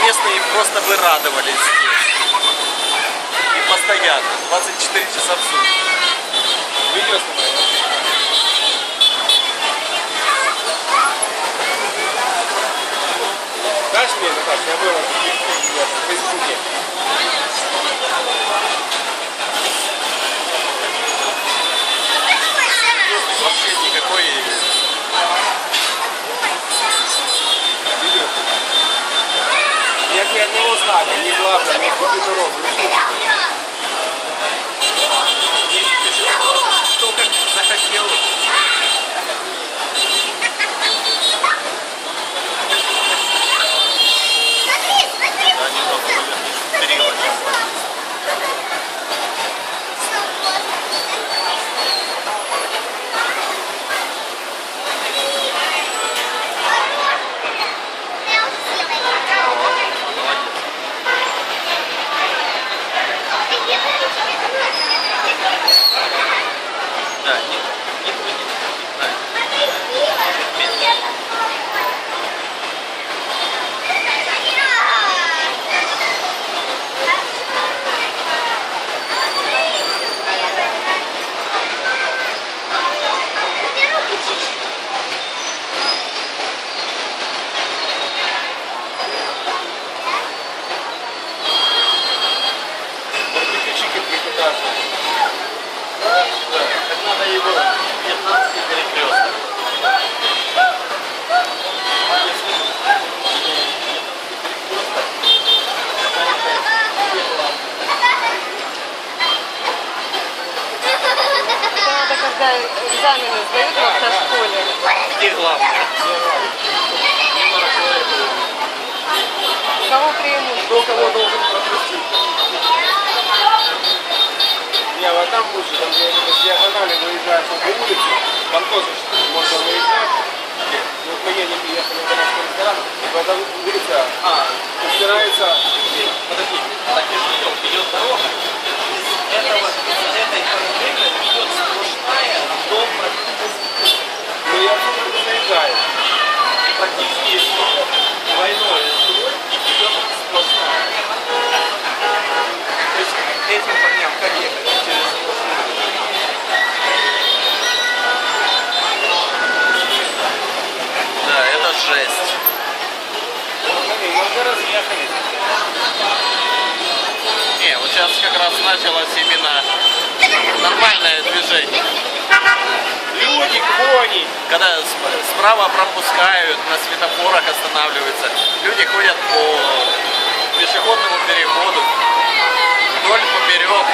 местные просто бы радовались здесь. И постоянно, 24 часа в сутки. Видео снимаешь? Дашь мне, Наташа, я выложу в Фейсбуке. Вообще никакой... Видео? Нет ни одного знака, ни главного, ни дорог. Кто как захотел. Они там период. Да, не знаю. Переключи трикотаж. Да, так надо его вьетнамский перекресток. Это когда экзамены сдают в автошколе. Где главное? Кого преимущество? Кто кого должен пропустить? Не, вот там лучше, там где диагонали выезжают по улице, там тоже можно выезжать. Вот мы едем, ехали в канадский ресторан, и по этой улице устирается. Подожди, так я же видел, идет дорога. Из этой параллели идет сплошная дом практически. Но я отсюда не заезжаю. Практически есть двойной идет сплошная. То есть этим парням как ехать через сплошную? Да, это жесть. Смотри, мы уже разъехались. Не, вот сейчас как раз началось именно нормальное движение. Люди, кони. Когда справа пропускают, на светофорах останавливаются, люди ходят по пешеходному переходу, вдоль поперек.